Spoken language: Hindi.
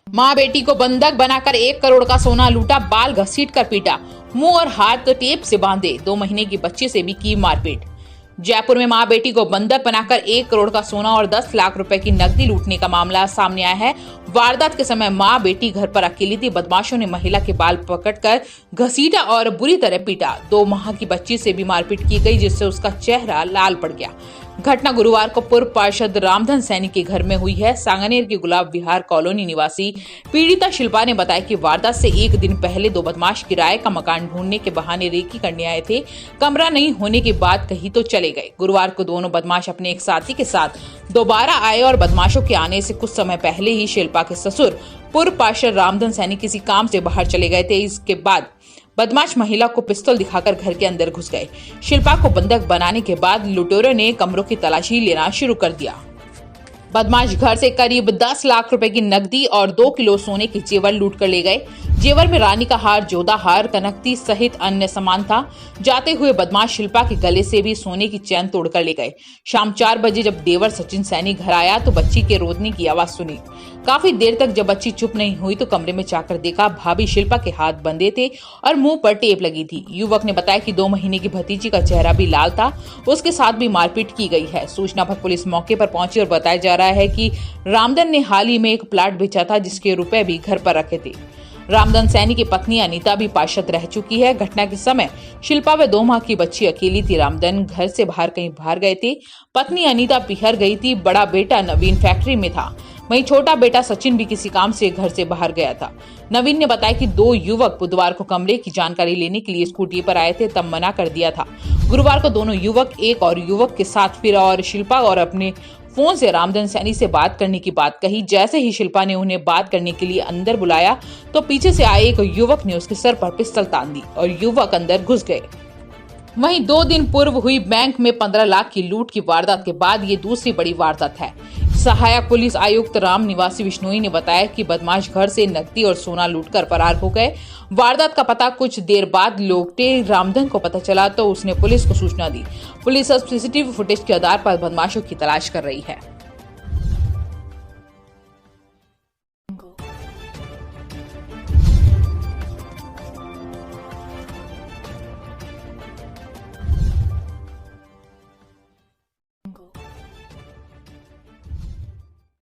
मां बेटी को बंधक बनाकर 1 करोड़ का सोना लूटा, बाल घसीट कर पीटा, मुंह और हाथ टेप से बांधे, 2 महीने की बच्ची से भी की मारपीट। जयपुर में मां बेटी को बंधक बनाकर 1 करोड़ का सोना और 10 लाख रुपए की नकदी लूटने का मामला सामने आया है। वारदात के समय मां बेटी घर पर अकेली थी। बदमाशों ने महिला के बाल पकड़कर घसीटा और बुरी तरह पीटा। 2 माह की बच्ची से भी मारपीट की गई, जिससे उसका चेहरा लाल पड़ गया। घटना गुरुवार को पूर्व पार्षद रामधन सैनी के घर में हुई है। सांगानेर की गुलाब विहार कॉलोनी निवासी पीड़िता शिल्पा ने बताया कि वारदात से 1 दिन पहले 2 बदमाश किराए का मकान ढूंढने के बहाने रेकी करने आए थे। कमरा नहीं होने के बाद कहीं तो चले गए। गुरुवार को दोनों बदमाश अपने एक साथी के साथ दोबारा आए और बदमाशों के आने से कुछ समय पहले ही शिल्पा के ससुर पूर्व पार्षद रामधन सैनी किसी काम से बाहर चले गए थे। इसके बाद बदमाश महिला को पिस्तौल दिखाकर घर के अंदर घुस गए। शिल्पा को बंधक बनाने के बाद लुटेरों ने कमरों की तलाशी लेना शुरू कर दिया। बदमाश घर से करीब 10 लाख रुपए की नकदी और 2 किलो सोने के जेवर लूट कर ले गए। जेवर में रानी का हार, जोधा हार, कनकती सहित अन्य सामान था। जाते हुए बदमाश शिल्पा के गले से भी सोने की चैन तोड़कर ले गए। शाम 4 बजे जब देवर सचिन सैनी घर आया तो बच्ची के रोदने की आवाज सुनी। काफी देर तक जब बच्ची चुप नहीं हुई तो कमरे में जाकर देखा भाभी शिल्पा के हाथ बंधे थे और मुंह पर टेप लगी थी। युवक ने बताया कि 2 महीने की भतीजी का चेहरा भी लाल था। उसके साथ भी मारपीट की गई है। सूचना पर पुलिस मौके पर पहुंची और बताया जा रहा है कि रामधन ने हाल ही में एक प्लाट बेचा था, जिसके रुपए भी घर पर रखे थे। रामधन सैनी की पत्नी अनीता भी पार्षद रह चुकी है। घटना के समय शिल्पा व 2 माह की बच्ची अकेली थी। रामधन घर से बाहर कहीं बाहर गए थे। पत्नी अनीता पिहर गई थी। बड़ा बेटा नवीन फैक्ट्री में था, वहीं छोटा बेटा सचिन भी किसी काम से घर से बाहर गया था। नवीन ने बताया कि 2 युवक बुधवार को कमरे की जानकारी लेने के लिए स्कूटी पर आए थे, तब मना कर दिया था। गुरुवार को दोनों युवक एक और युवक के साथ फिर और शिल्पा और अपने फोन से रामधन सैनी से बात करने की बात कही। जैसे ही शिल्पा ने उन्हें बात करने के लिए अंदर बुलाया तो पीछे से आए एक युवक ने उसके सर पर पिस्तौल तान दी और युवक अंदर घुस गए। वहीं 2 दिन पूर्व हुई बैंक में 15 लाख की लूट की वारदात के बाद ये दूसरी बड़ी वारदात है। सहायक पुलिस आयुक्त राम निवासी विश्नोई ने बताया कि बदमाश घर से नकदी और सोना लूटकर फरार हो गए। वारदात का पता कुछ देर बाद लौटे रामधन को पता चला तो उसने पुलिस को सूचना दी। पुलिस अब सीसीटीवी फुटेज के आधार पर बदमाशों की तलाश कर रही है।